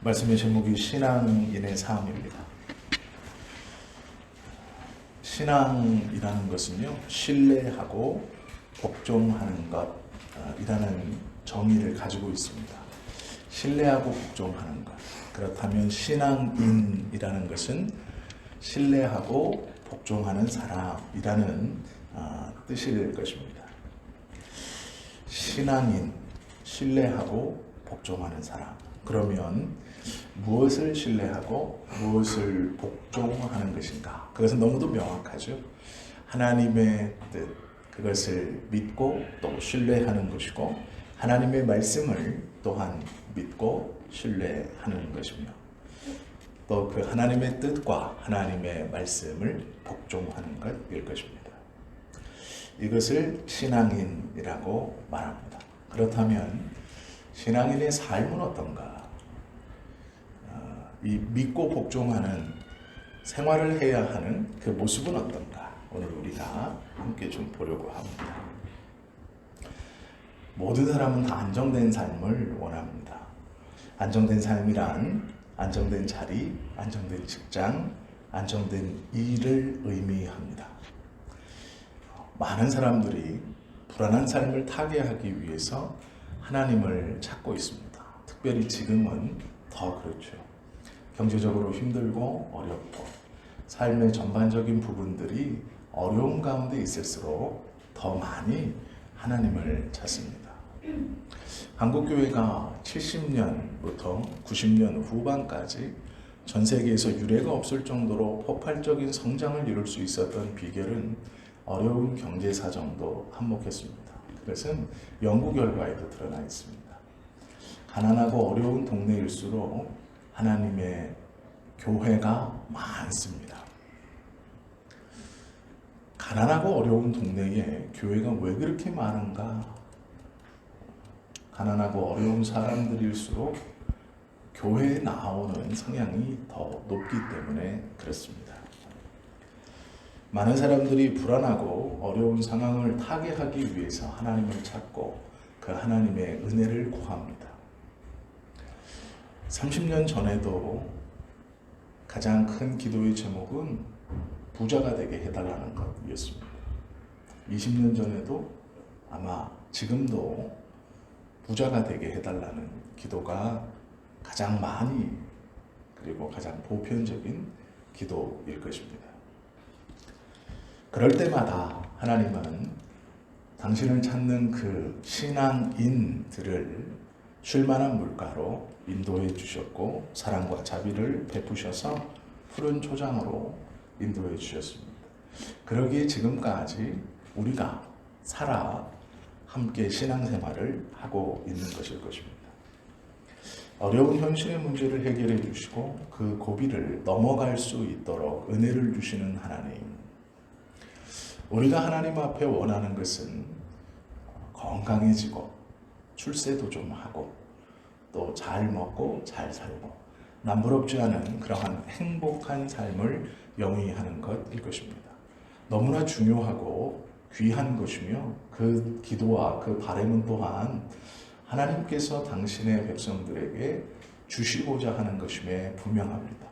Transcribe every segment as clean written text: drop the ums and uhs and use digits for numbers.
말씀의 제목이 신앙인의 삶입니다. 신앙이라는 것은요, 신뢰하고 복종하는 것이라는 정의를 가지고 있습니다. 신뢰하고 복종하는 것. 그렇다면 신앙인이라는 것은 신뢰하고 복종하는 사람이라는 뜻일 것입니다. 신앙인, 신뢰하고 복종하는 사람. 그러면 무엇을 신뢰하고 무엇을 복종하는 것인가? 그것은 너무도 명확하죠. 하나님의 뜻, 그것을 믿고 또 신뢰하는 것이고, 하나님의 말씀을 또한 믿고 신뢰하는 것이며, 또 그 하나님의 뜻과 하나님의 말씀을 복종하는 것일 것입니다. 이것을 신앙인이라고 말합니다. 그렇다면 신앙인의 삶은 어떤가? 이 믿고 복종하는 생활을 해야 하는 그 모습은 어떤가? 오늘 우리가 함께 좀 보려고 합니다. 모든 사람은 다 안정된 삶을 원합니다. 안정된 삶이란 안정된 자리, 안정된 직장, 안정된 일을 의미합니다. 많은 사람들이 불안한 삶을 타개하기 위해서 하나님을 찾고 있습니다. 특별히 지금은 더 그렇죠. 경제적으로 힘들고 어렵고 삶의 전반적인 부분들이 어려운 가운데 있을수록 더 많이 하나님을 찾습니다. 한국교회가 70년부터 90년 후반까지 전 세계에서 유례가 없을 정도로 폭발적인 성장을 이룰 수 있었던 비결은 어려운 경제 사정도 한몫했습니다. 그것은 연구 결과에도 드러나 있습니다. 가난하고 어려운 동네일수록 하나님의 교회가 많습니다. 가난하고 어려운 동네에 교회가 왜 그렇게 많은가? 가난하고 어려운 사람들일수록 교회에 나오는 성향이 더 높기 때문에 그렇습니다. 많은 사람들이 불안하고 어려운 상황을 타개하기 위해서 하나님을 찾고 그 하나님의 은혜를 구합니다. 30년 전에도 가장 큰 기도의 제목은 부자가 되게 해달라는 것이었습니다. 20년 전에도 아마 지금도 부자가 되게 해달라는 기도가 가장 많이 그리고 가장 보편적인 기도일 것입니다. 그럴 때마다 하나님은 당신을 찾는 그 신앙인들을 쉴만한 물가로 인도해 주셨고 사랑과 자비를 베푸셔서 푸른 초장으로 인도해 주셨습니다. 그러기에 지금까지 우리가 살아 함께 신앙생활을 하고 있는 것일 것입니다. 어려운 현실의 문제를 해결해 주시고 그 고비를 넘어갈 수 있도록 은혜를 주시는 하나님. 우리가 하나님 앞에 원하는 것은 건강해지고 출세도 좀 하고 또 잘 먹고 잘 살고 남부럽지 않은 그러한 행복한 삶을 영위하는 것일 것입니다. 너무나 중요하고 귀한 것이며 그 기도와 그 바람은 또한 하나님께서 당신의 백성들에게 주시고자 하는 것임에 분명합니다.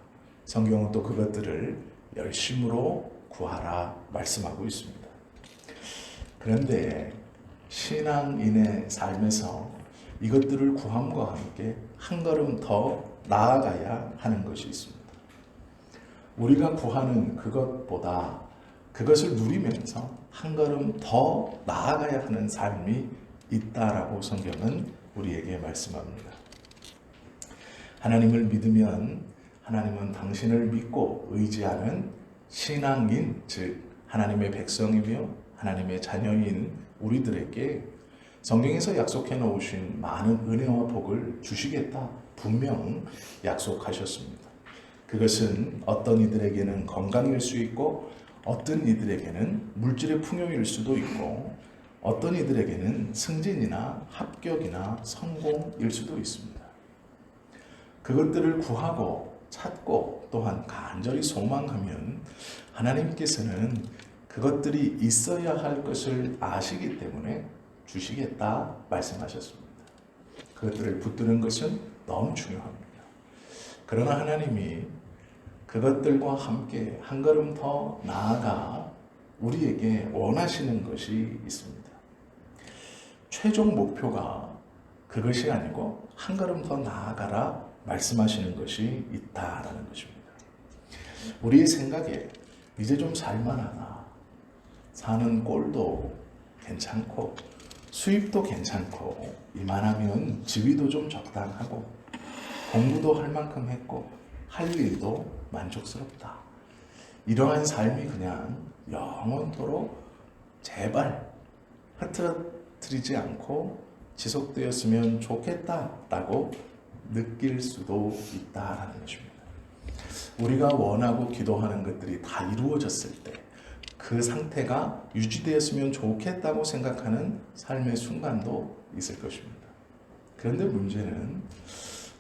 성경은 또 그것들을 열심으로 구하라 말씀하고 있습니다. 그런데 신앙인의 삶에서 이것들을 구함과 함께 한 걸음 더 나아가야 하는 것이 있습니다. 우리가 구하는 그것보다 그것을 누리면서 한 걸음 더 나아가야 하는 삶이 있다라고 성경은 우리에게 말씀합니다. 하나님을 믿으면 하나님은 당신을 믿고 의지하는 신앙인, 즉 하나님의 백성이며 하나님의 자녀인 우리들에게 성경에서 약속해 놓으신 많은 은혜와 복을 주시겠다 분명 약속하셨습니다. 그것은 어떤 이들에게는 건강일 수 있고 어떤 이들에게는 물질의 풍요일 수도 있고 어떤 이들에게는 승진이나 합격이나 성공일 수도 있습니다. 그것들을 구하고 찾고 또한 간절히 소망하면 하나님께서는 그것들이 있어야 할 것을 아시기 때문에 주시겠다 말씀하셨습니다. 그것들을 붙드는 것은 너무 중요합니다. 그러나 하나님이 그것들과 함께 한 걸음 더 나아가 우리에게 원하시는 것이 있습니다. 최종 목표가 그것이 아니고 한 걸음 더 나아가라 말씀하시는 것이 있다라는 것입니다. 우리의 생각에 이제 좀 살만하다. 사는 꼴도 괜찮고 수입도 괜찮고 이만하면 지위도 좀 적당하고 공부도 할 만큼 했고 할 일도 만족스럽다. 이러한 삶이 그냥 영원토록 제발 흐트러뜨리지 않고 지속되었으면 좋겠다라고 느낄 수도 있다라는 것입니다. 우리가 원하고 기도하는 것들이 다 이루어졌을 때 그 상태가 유지되었으면 좋겠다고 생각하는 삶의 순간도 있을 것입니다. 그런데 문제는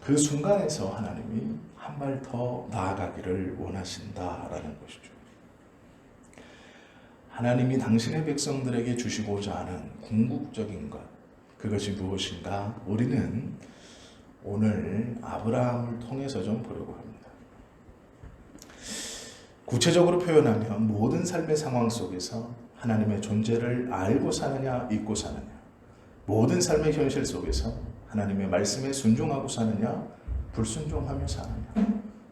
그 순간에서 하나님이 한 발 더 나아가기를 원하신다라는 것이죠. 하나님이 당신의 백성들에게 주시고자 하는 궁극적인 것, 그것이 무엇인가? 우리는 오늘 아브라함을 통해서 좀 보려고 합니다. 구체적으로 표현하면 모든 삶의 상황 속에서 하나님의 존재를 알고 사느냐, 잊고 사느냐, 모든 삶의 현실 속에서 하나님의 말씀에 순종하고 사느냐, 불순종하며 사느냐,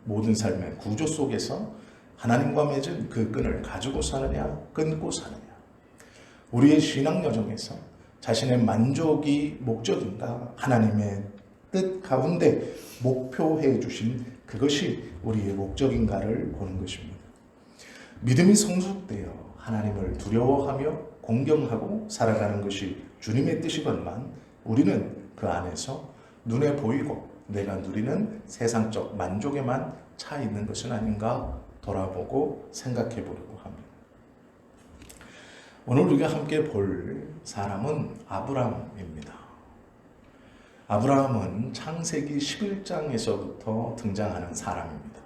모든 삶의 구조 속에서 하나님과 맺은 그 끈을 가지고 사느냐, 끊고 사느냐, 우리의 신앙 여정에서 자신의 만족이 목적인가, 하나님의 뜻 가운데 목표해 주신 그것이 우리의 목적인가를 보는 것입니다. 믿음이 성숙되어 하나님을 두려워하며 공경하고 살아가는 것이 주님의 뜻이건만 우리는 그 안에서 눈에 보이고 내가 누리는 세상적 만족에만 차 있는 것은 아닌가 돌아보고 생각해 보려고 합니다. 오늘 우리가 함께 볼 사람은 아브람입니다. 아브라함은 창세기 11장에서부터 등장하는 사람입니다.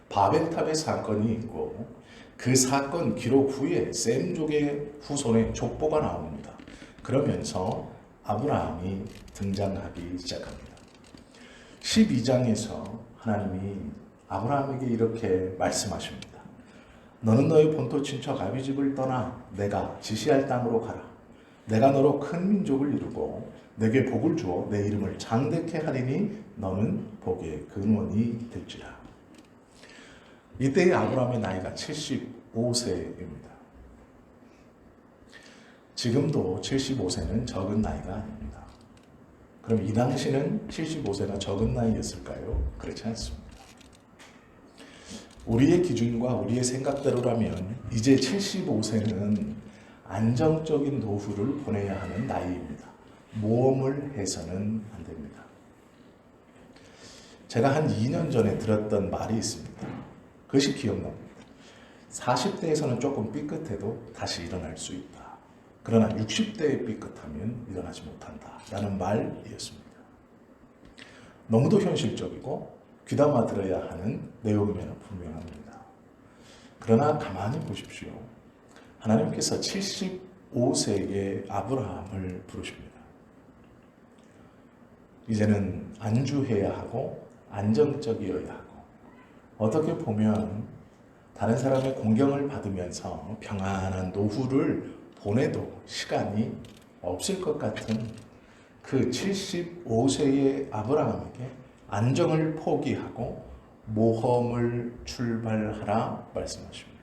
바벨탑의 사건이 있고 그 사건 기록 후에 셈족의 후손의 족보가 나옵니다. 그러면서 아브라함이 등장하기 시작합니다. 12장에서 하나님이 아브라함에게 이렇게 말씀하십니다. 너는 너의 본토 친척 아비 집을 떠나 내가 지시할 땅으로 가라. 내가 너로 큰 민족을 이루고 내게 복을 주어 내 이름을 장대케 하리니 너는 복의 근원이 될지라. 이때의 아브라함의 나이가 75세입니다. 지금도 75세는 적은 나이가 아닙니다. 그럼 이 당시는 75세가 적은 나이였을까요? 그렇지 않습니다. 우리의 기준과 우리의 생각대로라면 이제 75세는 안정적인 노후를 보내야 하는 나이입니다. 모험을 해서는 안 됩니다. 제가 한 2년 전에 들었던 말이 있습니다. 그것이 기억납니다. 40대에서는 조금 삐끗해도 다시 일어날 수 있다. 그러나 60대에 삐끗하면 일어나지 못한다. 라는 말이었습니다. 너무도 현실적이고 귀담아 들어야 하는 내용이면 분명합니다. 그러나 가만히 보십시오. 하나님께서 75세의 아브라함을 부르십니다. 이제는 안주해야 하고 안정적이어야 하고 어떻게 보면 다른 사람의 공경을 받으면서 평안한 노후를 보내도 시간이 없을 것 같은 그 75세의 아브라함에게 안정을 포기하고 모험을 출발하라 말씀하십니다.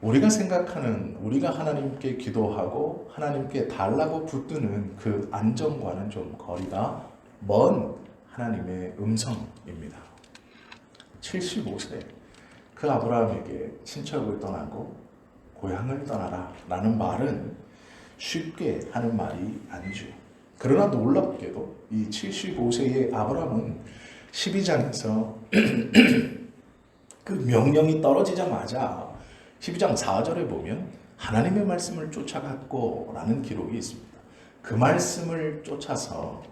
우리가 생각하는, 우리가 하나님께 기도하고 하나님께 달라고 붙드는 그 안정과는 좀 거리가 먼 하나님의 음성입니다. 75세 그 아브라함에게 친척을 떠나고 고향을 떠나라 라는 말은 쉽게 하는 말이 아니죠. 그러나 놀랍게도 이 75세의 아브라함은 12장에서 그 명령이 떨어지자마자 12장 4절에 보면 하나님의 말씀을 쫓아갔고 라는 기록이 있습니다. 그 말씀을 쫓아서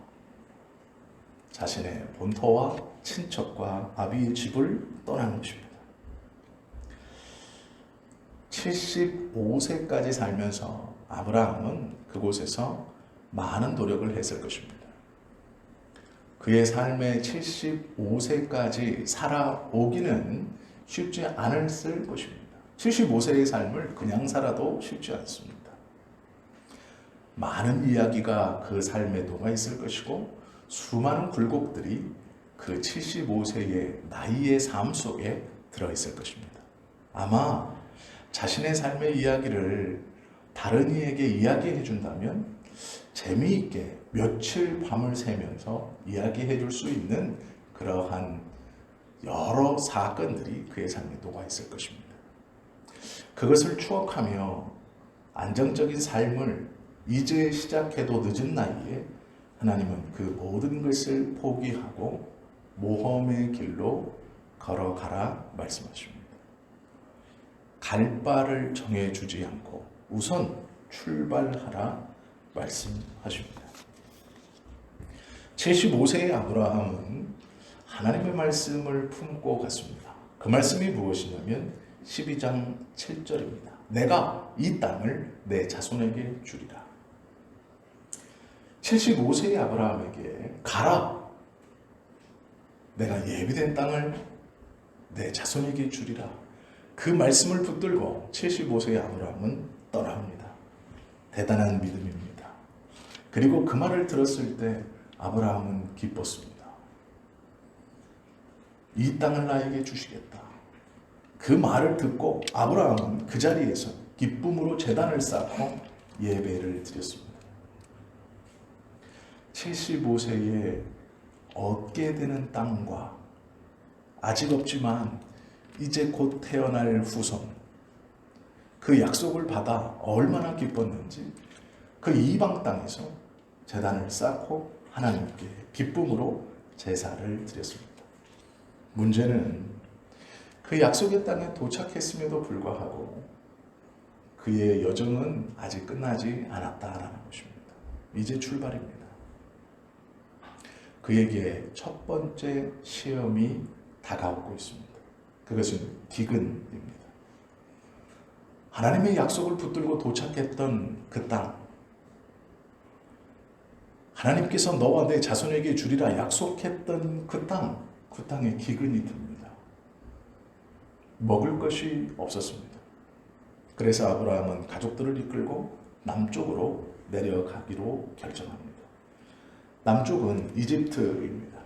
자신의 본토와 친척과 아비의 집을 떠난 것입니다. 75세까지 살면서 아브라함은 그곳에서 많은 노력을 했을 것입니다. 그의 삶의 75세까지 살아오기는 쉽지 않았을 것입니다. 75세의 삶을 그냥 살아도 쉽지 않습니다. 많은 이야기가 그 삶에 녹아있을 것이고 수많은 굴곡들이 그 75세의 나이의 삶 속에 들어있을 것입니다. 아마 자신의 삶의 이야기를 다른 이에게 이야기해 준다면 재미있게 며칠 밤을 새면서 이야기해 줄 수 있는 그러한 여러 사건들이 그의 삶에 녹아있을 것입니다. 그것을 추억하며 안정적인 삶을 이제 시작해도 늦은 나이에 하나님은 그 모든 것을 포기하고 모험의 길로 걸어가라 말씀하십니다. 갈 바를 정해주지 않고 우선 출발하라 말씀하십니다. 75세의 아브라함은 하나님의 말씀을 품고 갔습니다. 그 말씀이 무엇이냐면 12장 7절입니다. 내가 이 땅을 내 자손에게 주리라. 75세의 아브라함에게 가라. 내가 예비된 땅을 내 자손에게 주리라. 그 말씀을 붙들고 75세의 아브라함은 떠납니다. 대단한 믿음입니다. 그리고 그 말을 들었을 때 아브라함은 기뻤습니다. 이 땅을 나에게 주시겠다. 그 말을 듣고 아브라함은 그 자리에서 기쁨으로 제단을 쌓고 예배를 드렸습니다. 75세에 얻게 되는 땅과 아직 없지만 이제 곧 태어날 후손, 그 약속을 받아 얼마나 기뻤는지 그 이방 땅에서 제단을 쌓고 하나님께 기쁨으로 제사를 드렸습니다. 문제는 그 약속의 땅에 도착했음에도 불구하고 그의 여정은 아직 끝나지 않았다라는 것입니다. 이제 출발입니다. 그에게 첫 번째 시험이 다가오고 있습니다. 그것은 기근입니다. 하나님의 약속을 붙들고 도착했던 그 땅, 하나님께서 너와 내 자손에게 주리라 약속했던 그 땅에 기근이 듭니다. 먹을 것이 없었습니다. 그래서 아브라함은 가족들을 이끌고 남쪽으로 내려가기로 결정합니다. 남쪽은 이집트입니다.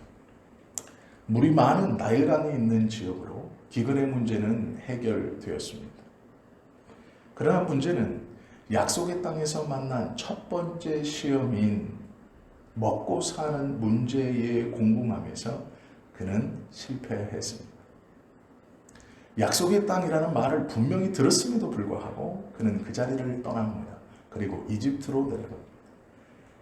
물이 많은 나일강이 있는 지역으로 기근의 문제는 해결되었습니다. 그러나 문제는 약속의 땅에서 만난 첫 번째 시험인 먹고 사는 문제에 공분하면서 그는 실패했습니다. 약속의 땅이라는 말을 분명히 들었음에도 불구하고 그는 그 자리를 떠납니다. 그리고 이집트로 내려갑니다.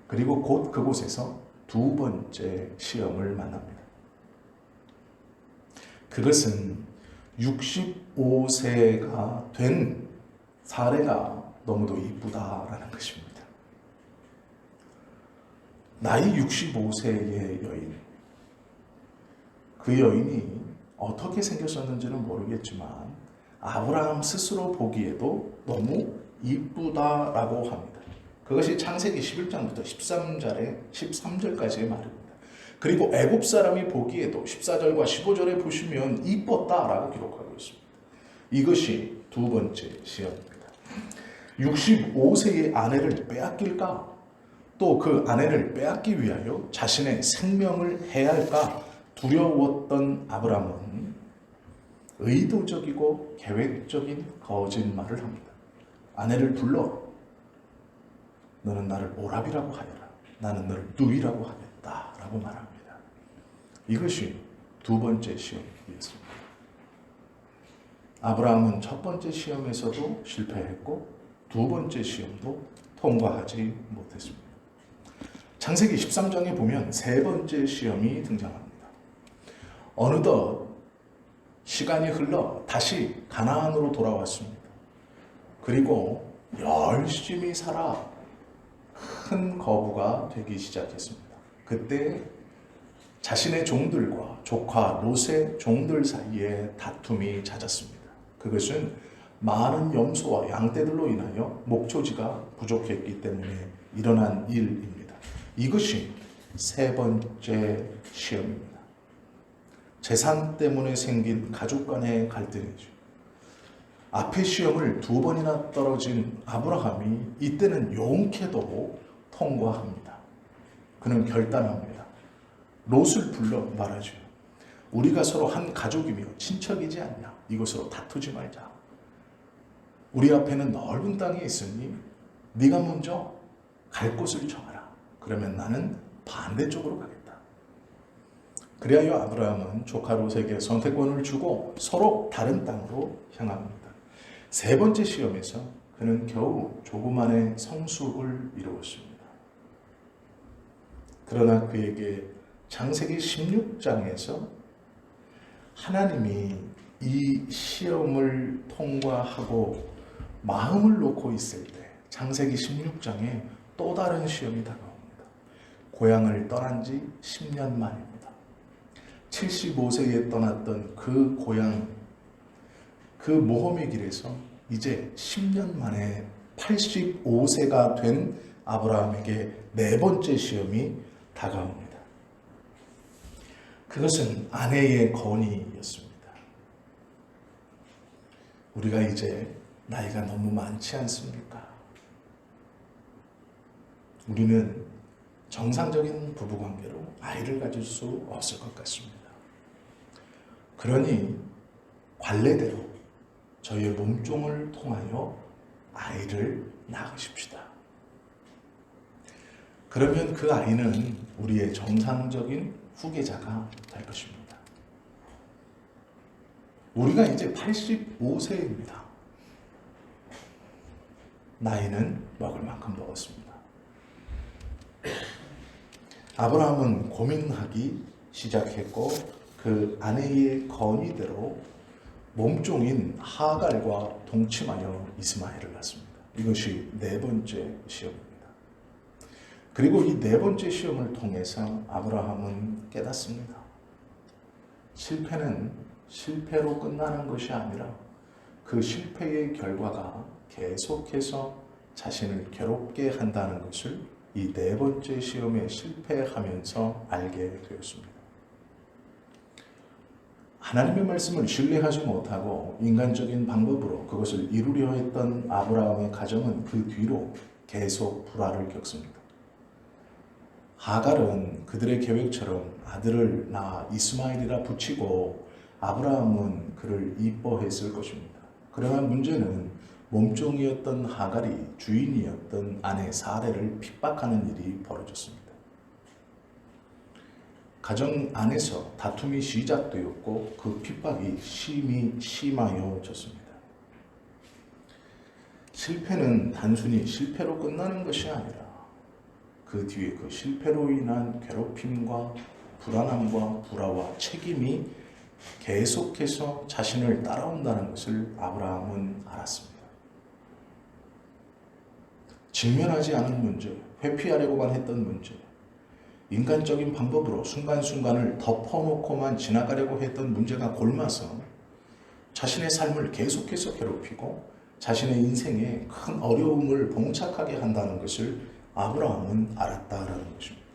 그리고 곧 그곳에서 두 번째 시험을 만납니다. 그것은 65세가 된 사례가 너무도 이쁘다라는 것입니다. 나이 65세의 여인, 그 여인이 어떻게 생겼었는지는 모르겠지만 아브라함 스스로 보기에도 너무 이쁘다라고 합니다. 그것이 창세기 11장부터 13절까지의 말입니다. 그리고 애굽 사람이 보기에도 14절과 15절에 보시면 이뻤다라고 기록하고 있습니다. 이것이 두 번째 시험입니다. 65세의 아내를 빼앗길까? 또 그 아내를 빼앗기 위하여 자신의 생명을 해할까 두려웠던 아브라함은 의도적이고 계획적인 거짓말을 합니다. 아내를 불러 너는 나를 오라비라고 하여라. 나는 너를 누이라고 하겠다 라고 말합니다. 이것이 두 번째 시험이었습니다. 아브라함은 첫 번째 시험에서도 실패했고 두 번째 시험도 통과하지 못했습니다. 창세기 13장에 보면 세 번째 시험이 등장합니다. 어느덧 시간이 흘러 다시 가나안으로 돌아왔습니다. 그리고 열심히 살아 큰 거부가 되기 시작했습니다. 그때 자신의 종들과 조카 롯의 종들 사이에 다툼이 잦았습니다. 그것은 많은 염소와 양떼들로 인하여 목초지가 부족했기 때문에 일어난 일입니다. 이것이 세 번째 시험입니다. 재산 때문에 생긴 가족 간의 갈등이죠. 앞의 시험을 2번이나 떨어진 아브라함이 이때는 용케도 통과합니다. 그는 결단합니다. 롯을 불러 말하죠. 우리가 서로 한 가족이며 친척이지 않냐. 이것으로 다투지 말자. 우리 앞에는 넓은 땅이 있으니 네가 먼저 갈 곳을 정하라. 그러면 나는 반대쪽으로 가겠다. 그리하여 아브라함은 조카 롯에게 선택권을 주고 서로 다른 땅으로 향합니다. 세 번째 시험에서 그는 겨우 조그만의 성숙을 이루었습니다. 그러나 그에게 창세기 16장에서 하나님이 이 시험을 통과하고 마음을 놓고 있을 때 창세기 16장에 또 다른 시험이 다가옵니다. 고향을 떠난 지 10년 만입니다. 75세에 떠났던 그 고향, 그 모험의 길에서 이제 10년 만에 85세가 된 아브라함에게 네 번째 시험이 다가옵니다. 그것은 아내의 건의였습니다. 우리가 이제 나이가 너무 많지 않습니까? 우리는 정상적인 부부관계로 아이를 가질 수 없을 것 같습니다. 그러니 관례대로 저희의 몸종을 통하여 아이를 낳으십시다. 그러면 그 아이는 우리의 정상적인 후계자가 될 것입니다. 우리가 이제 85세입니다. 나이는 먹을 만큼 먹었습니다. 아브라함은 고민하기 시작했고 그 아내의 건의대로 몸종인 하갈과 동침하여 이스마엘을 낳습니다. 이것이 네 번째 시험입니다. 그리고 이 네 번째 시험을 통해서 아브라함은 깨닫습니다. 실패는 실패로 끝나는 것이 아니라 그 실패의 결과가 계속해서 자신을 괴롭게 한다는 것을 이 네 번째 시험에 실패하면서 알게 되었습니다. 하나님의 말씀을 신뢰하지 못하고 인간적인 방법으로 그것을 이루려 했던 아브라함의 가정은 그 뒤로 계속 불화를 겪습니다. 하갈은 그들의 계획처럼 아들을 낳아 이스마엘이라 붙이고 아브라함은 그를 이뻐했을 것입니다. 그러나 문제는 몸종이었던 하갈이 주인이었던 아내 사레를 핍박하는 일이 벌어졌습니다. 가정 안에서 다툼이 시작되었고 그 핍박이 심하여졌습니다. 실패는 단순히 실패로 끝나는 것이 아니라 그 뒤에 그 실패로 인한 괴롭힘과 불안함과 불화와 책임이 계속해서 자신을 따라온다는 것을 아브라함은 알았습니다. 직면하지 않은 문제, 회피하려고만 했던 문제, 인간적인 방법으로 순간순간을 덮어놓고만 지나가려고 했던 문제가 골마서 자신의 삶을 계속해서 괴롭히고 자신의 인생에 큰 어려움을 봉착하게 한다는 것을 아브라함은 알았다라는 것입니다.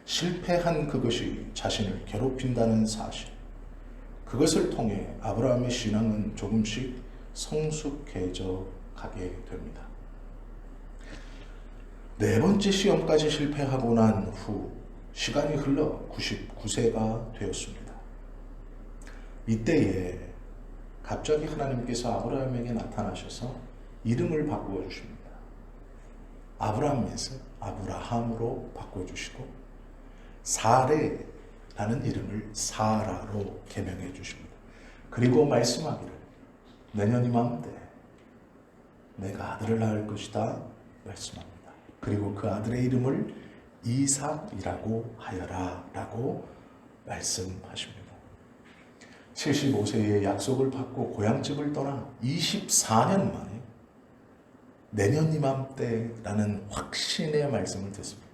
실패한 그것이 자신을 괴롭힌다는 사실, 그것을 통해 아브라함의 신앙은 조금씩 성숙해져 가게 됩니다. 네 번째 시험까지 실패하고 난 후 시간이 흘러 99세가 되었습니다. 이때에 갑자기 하나님께서 아브라함에게 나타나셔서 이름을 바꾸어 주십니다. 아브라함에서 아브라함으로 바꿔주시고 사레라는 이름을 사라로 개명해 주십니다. 그리고 말씀하기를 내년 이맘때 내가 아들을 낳을 것이다 말씀합니다. 그리고 그 아들의 이름을 이삭이라고 하여라 라고 말씀하십니다. 75세의 약속을 받고 고향집을 떠나 24년 만에 내년 이맘때라는 확신의 말씀을 듣습니다.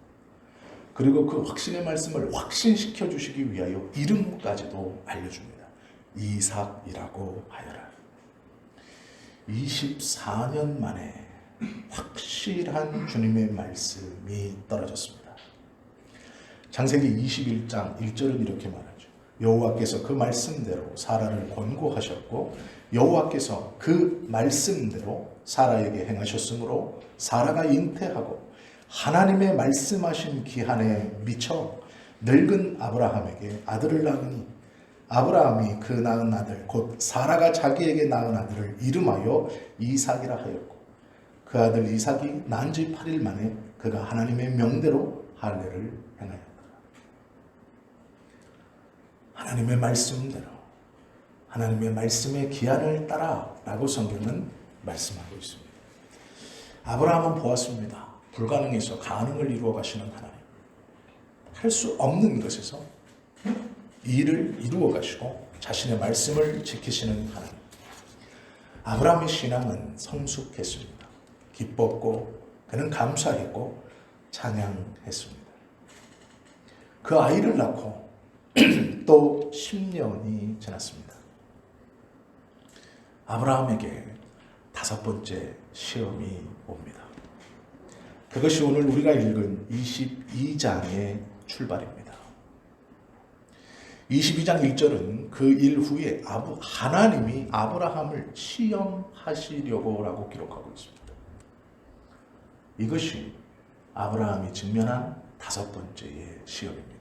그리고 그 확신의 말씀을 확신시켜 주시기 위하여 이름까지도 알려줍니다. 이삭이라고 하여라. 24년 만에 확실한 주님의 말씀이 떨어졌습니다. 창세기 21장 1절은 이렇게 말하죠. 여호와께서 그 말씀대로 사라를 권고하셨고 여호와께서 그 말씀대로 사라에게 행하셨으므로 사라가 잉태하고 하나님의 말씀하신 기한에 미쳐 늙은 아브라함에게 아들을 낳으니 아브라함이 그 낳은 아들 곧 사라가 자기에게 낳은 아들을 이름하여 이삭이라 하였고 그 아들 이삭이 난 지 8일 만에 그가 하나님의 명대로 할례를 행하였다. 하나님의 말씀대로 하나님의 말씀의 기한을 따라 라고 성경은 말씀하고 있습니다. 아브라함은 보았습니다. 불가능에서 가능을 이루어 가시는 하나님. 할 수 없는 것에서 일을 이루어 가시고 자신의 말씀을 지키시는 하나님. 아브라함의 신앙은 성숙했습니다. 기뻤고 그는 감사했고 찬양했습니다. 그 아이를 낳고 또 10년이 지났습니다. 아브라함에게 5번째 시험이 옵니다. 그것이 오늘 우리가 읽은 22장의 출발입니다. 22장 1절은 그 일 후에 하나님이 아브라함을 시험하시려고 라고 기록하고 있습니다. 이것이 아브라함이 직면한 5번째의 시험입니다.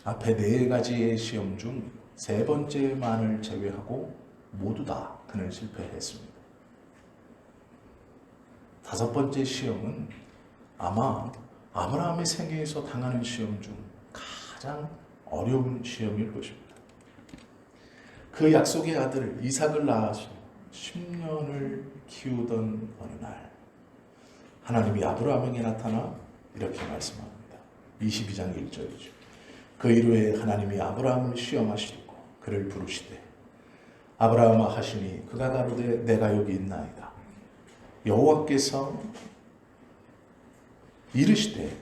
앞에 4가지의 시험 중 3번째만을 제외하고 모두 다 그는 실패했습니다. 5번째 시험은 아마 아브라함의 생애에서 당하는 시험 중 가장 어려운 시험일 것입니다. 그 약속의 아들 이삭을 낳아서 10년을 키우던 어느 날 하나님이 아브라함에게 나타나 이렇게 말씀합니다. 22장 1절이죠. 그 이후에 하나님이 아브라함을 시험하시고 그를 부르시되 아브라함아 하시니 그가 가로되 내가 여기 있나이다. 여호와께서 이르시되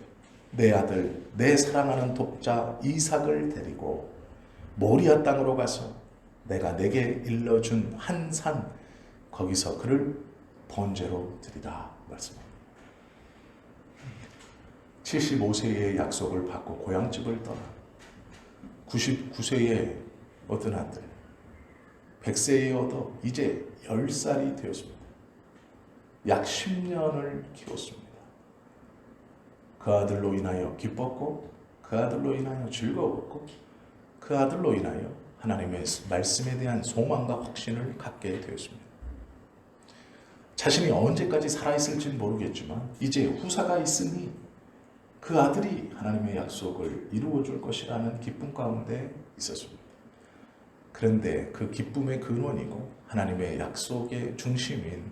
내 아들 내 사랑하는 독자 이삭을 데리고 모리아 땅으로 가서 내가 내게 일러준 한 산 거기서 그를 번제로 드리라 말씀합니다. 75세의 약속을 받고 고향집을 떠나 99세에 얻은 아들 100세에 얻어 이제 10살이 되었습니다. 약 10년을 키웠습니다. 그 아들로 인하여 기뻤고 그 아들로 인하여 즐거웠고 그 아들로 인하여 하나님의 말씀에 대한 소망과 확신을 갖게 되었습니다. 자신이 언제까지 살아있을지는 모르겠지만 이제 후사가 있으니 그 아들이 하나님의 약속을 이루어줄 것이라는 기쁨 가운데 있었습니다. 그런데 그 기쁨의 근원이고 하나님의 약속의 중심인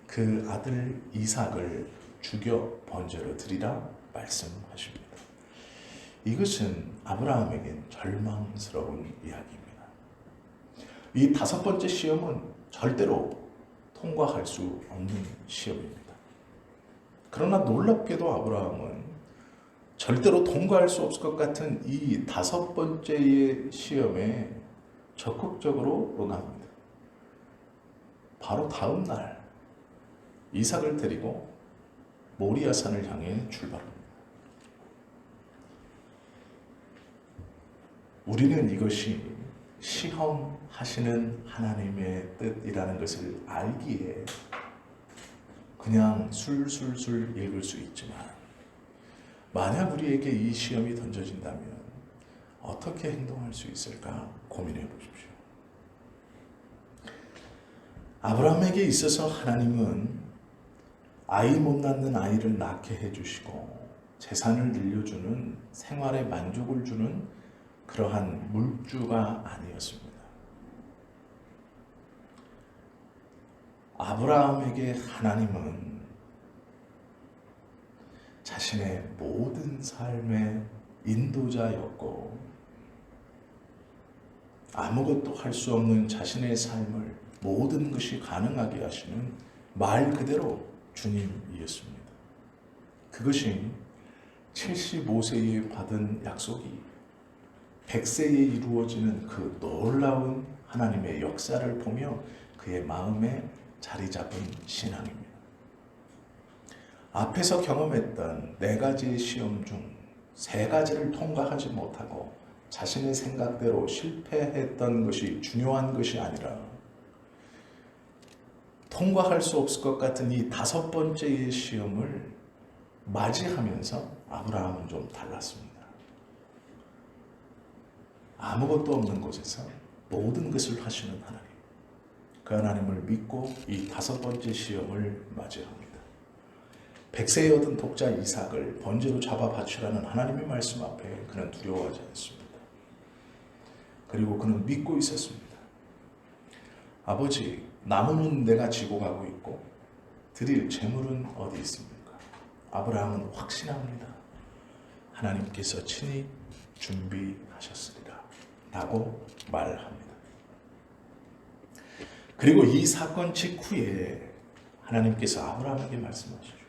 그 아들 이삭을 죽여 번제로 드리라 말씀하십니다. 이것은 아브라함에겐 절망스러운 이야기입니다. 이 5번째 시험은 절대로 통과할 수 없는 시험입니다. 그러나 놀랍게도 아브라함은 절대로 통과할 수 없을 것 같은 이 5번째의 시험에 적극적으로 응합니다. 바로 다음 날 이삭을 데리고 모리아산을 향해 출발합니다. 우리는 이것이 시험하시는 하나님의 뜻이라는 것을 알기에 그냥 술술술 읽을 수 있지만 만약 우리에게 이 시험이 던져진다면 어떻게 행동할 수 있을까 고민해 보십시오. 아브라함에게 있어서 하나님은 아이 못 낳는 아이를 낳게 해주시고 재산을 늘려주는 생활에 만족을 주는 그러한 물주가 아니었습니다. 아브라함에게 하나님은 자신의 모든 삶의 인도자였고 아무것도 할 수 없는 자신의 삶을 모든 것이 가능하게 하시는 말 그대로 주님이었습니다. 그것이 75세에 받은 약속이 100세에 이루어지는 그 놀라운 하나님의 역사를 보며 그의 마음에 자리 잡은 신앙입니다. 앞에서 경험했던 4가지 시험 중 3가지를 통과하지 못하고 자신의 생각대로 실패했던 것이 중요한 것이 아니라 통과할 수 없을 것 같은 이 5번째의 시험을 맞이하면서 아브라함은 좀 달랐습니다. 아무것도 없는 곳에서 모든 것을 하시는 하나님, 그 하나님을 믿고 이 5번째 시험을 맞이합니다. 100세에 얻은 독자 이삭을 번제로 잡아 바치라는 하나님의 말씀 앞에 그는 두려워하지 않습니다. 그리고 그는 믿고 있었습니다. 아버지, 나무는 내가 지고 가고 있고 드릴 재물은 어디 있습니까? 아브라함은 확신합니다. 하나님께서 친히 준비하셨으리라 라고 말합니다. 그리고 이 사건 직후에 하나님께서 아브라함에게 말씀하시죠.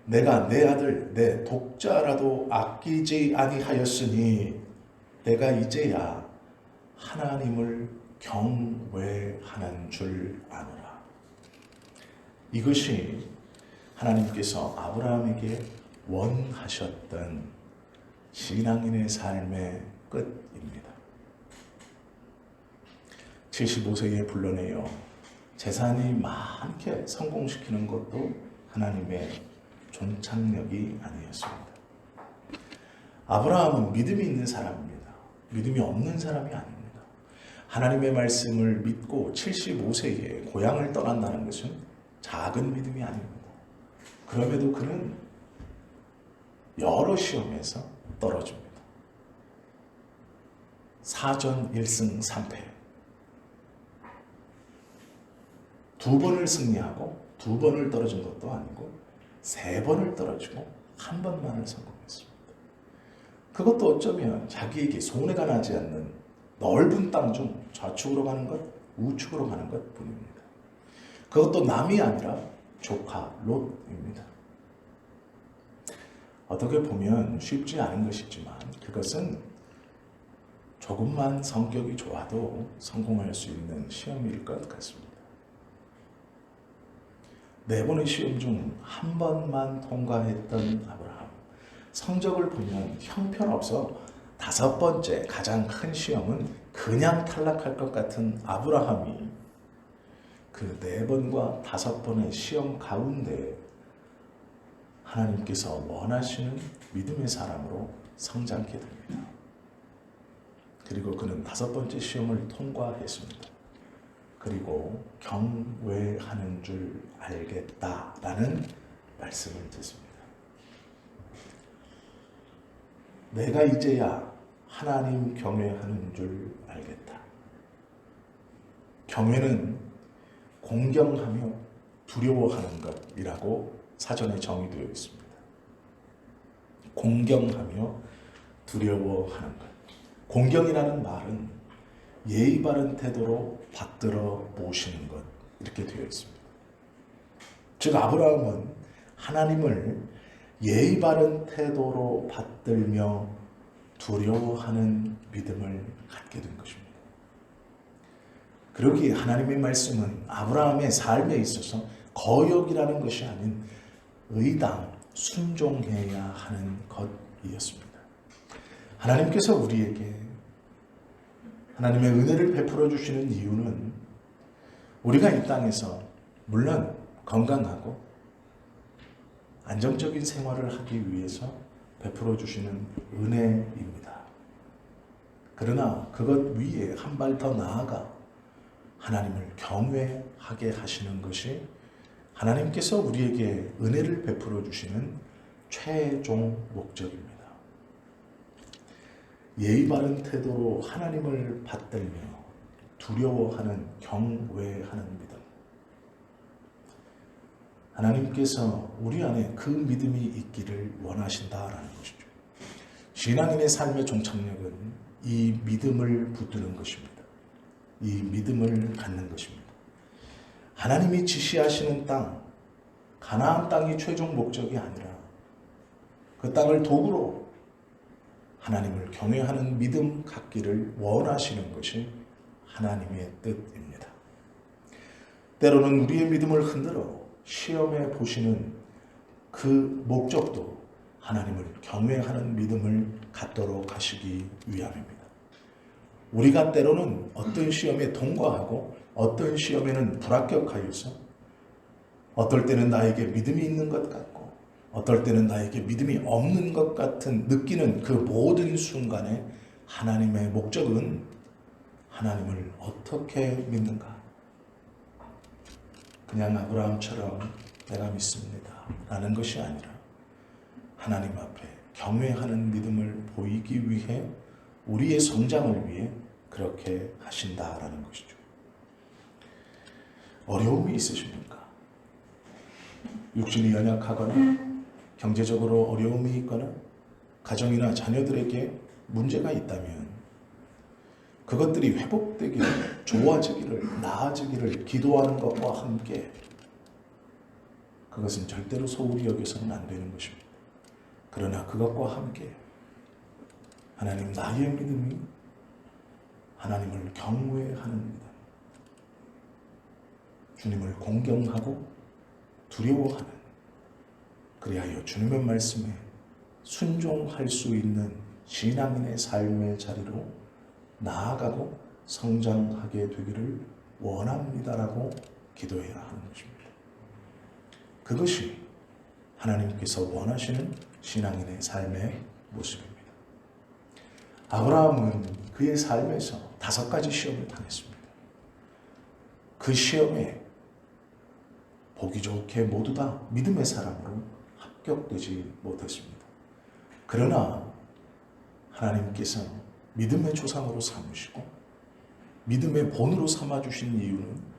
내가 내 아들 내 독자라도 아끼지 아니하였으니 내가 이제야 하나님을 경외하는 줄 아노라. 이것이 하나님께서 아브라함에게 원하셨던 신앙인의 삶의 끝입니다. 75세에 불러내어 재산이 많게 성공시키는 것도 하나님의 존착력이 아니었습니다. 아브라함은 믿음이 있는 사람입니다. 믿음이 없는 사람이 아닙니다. 하나님의 말씀을 믿고 75세에 고향을 떠난다는 것은 작은 믿음이 아닙니다. 그럼에도 그는 여러 시험에서 떨어집니다. 사전 1승 3패. 2번을 승리하고 2번을 떨어진 것도 아니고 3번을 떨어지고 1번만을 성공했습니다. 그것도 어쩌면 자기에게 손해가 나지 않는 넓은 땅 중 좌측으로 가는 것, 우측으로 가는 것 뿐입니다. 그것도 남이 아니라 조카 롯입니다. 어떻게 보면 쉽지 않은 것이지만 그것은 조금만 성격이 좋아도 성공할 수 있는 시험일 것 같습니다. 4번의 시험 중 1번만 통과했던 아브라함. 성적을 보면 형편없어 5번째 가장 큰 시험은 그냥 탈락할 것 같은 아브라함이 그 4번과 5번의 시험 가운데 하나님께서 원하시는 믿음의 사람으로 성장하게 됩니다. 그리고 그는 5번째 시험을 통과했습니다. 그리고 경외하는 줄 알겠다라는 말씀을 듣습니다. 내가 이제야 하나님 경외하는 줄 알겠다. 경외는 공경하며 두려워하는 것이라고 사전에 정의되어 있습니다. 공경하며 두려워하는 것. 공경이라는 말은 예의 바른 태도로 받들어 모시는 것, 이렇게 되어 있습니다. 즉 아브라함은 하나님을 예의 바른 태도로 받들며 두려워하는 믿음을 갖게 된 것입니다. 그러기에 하나님의 말씀은 아브라함의 삶에 있어서 거역이라는 것이 아닌 의당, 순종해야 하는 것이었습니다. 하나님께서 우리에게 하나님의 은혜를 베풀어 주시는 이유는 우리가 이 땅에서 물론 건강하고 안정적인 생활을 하기 위해서 베풀어 주시는 은혜입니다. 그러나 그것 위에 한 발 더 나아가 하나님을 경외하게 하시는 것이 하나님께서 우리에게 은혜를 베풀어 주시는 최종 목적입니다. 예의 바른 태도로 하나님을 받들며 두려워하는, 경외하는 믿음. 하나님께서 우리 안에 그 믿음이 있기를 원하신다라는 것이죠. 신앙인의 삶의 종착역은 이 믿음을 붙드는 것입니다. 이 믿음을 갖는 것입니다. 하나님이 지시하시는 땅, 가나안 땅이 최종 목적이 아니라 그 땅을 도구로 하나님을 경외하는 믿음 갖기를 원하시는 것이 하나님의 뜻입니다. 때로는 우리의 믿음을 흔들어 시험해 보시는 그 목적도 하나님을 경외하는 믿음을 갖도록 하시기 위함입니다. 우리가 때로는 어떤 시험에 통과하고 어떤 시험에는 불합격하여서 어떨 때는 나에게 믿음이 있는 것 같고 어떨 때는 나에게 믿음이 없는 것 같은 느끼는 그 모든 순간에 하나님의 목적은 하나님을 어떻게 믿는가? 그냥 아브라함처럼 내가 믿습니다 라는 것이 아니라 하나님 앞에 경외하는 믿음을 보이기 위해 우리의 성장을 위해 그렇게 하신다라는 것이죠. 어려움이 있으십니까? 육신이 연약하거나 경제적으로 어려움이 있거나 가정이나 자녀들에게 문제가 있다면 그것들이 회복되기를, 좋아지기를, 나아지기를 기도하는 것과 함께 그것은 절대로 소홀히 여겨서는 안 되는 것입니다. 그러나 그것과 함께 하나님, 나의 믿음이 하나님을 경외하는 믿음, 주님을 공경하고 두려워하는, 그리하여 주님의 말씀에 순종할 수 있는 신앙인의 삶의 자리로 나아가고 성장하게 되기를 원합니다라고 기도해야 하는 것입니다. 그것이 하나님께서 원하시는 신앙인의 삶의 모습입니다. 아브라함은 그의 삶에서 5가지 시험을 당했습니다. 그 시험에 보기 좋게 모두 다 믿음의 사람으로 합격되지 못했습니다. 그러나 하나님께서 믿음의 조상으로 삼으시고 믿음의 본으로 삼아주신 이유는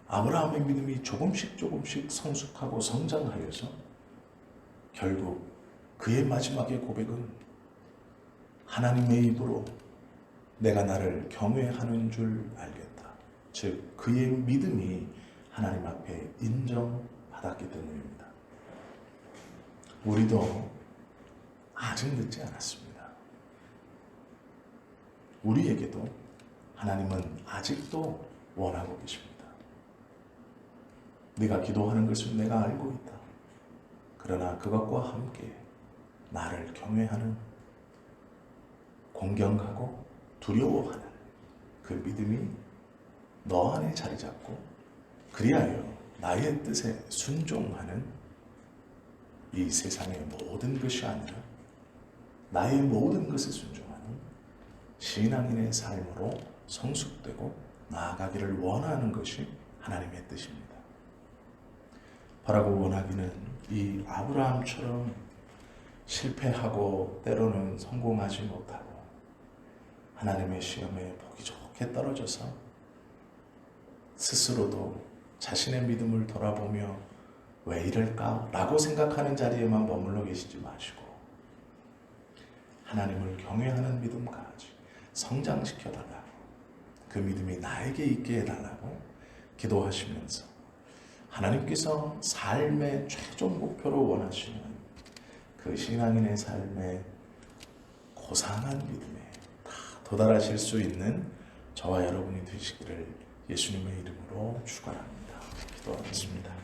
아브라함의 믿음이 조금씩 성숙하고 성장하여서 결국 그의 마지막의 고백은 하나님의 입으로 내가 나를 경외하는 줄 알겠다. 즉 그의 믿음이 하나님 앞에 인정받았기 때문입니다. 우리도 아직 늦지 않았습니다. 우리에게도 하나님은 아직도 원하고 계십니다. 네가 기도하는 것을 내가 알고 있다. 그러나 그것과 함께 나를 경외하는, 공경하고 두려워하는 그 믿음이 너 안에 자리 잡고 그리하여 나의 뜻에 순종하는 이 세상의 모든 것이 아니라 나의 모든 것에 순종하는 신앙인의 삶으로 성숙되고 나아가기를 원하는 것이 하나님의 뜻입니다. 바라고 원하기는 이 아브라함처럼 실패하고 때로는 성공하지 못하고 하나님의 시험에 보기 좋게 떨어져서 스스로도 자신의 믿음을 돌아보며 왜 이럴까? 라고 생각하는 자리에만 머물러 계시지 마시고 하나님을 경외하는 믿음까지 성장시켜달라고, 그 믿음이 나에게 있게 해달라고 기도하시면서 하나님께서 삶의 최종 목표로 원하시는 그 신앙인의 삶의 고상한 믿음에 다 도달하실 수 있는 저와 여러분이 되시기를 예수님의 이름으로 축원합니다. 기도하겠습니다.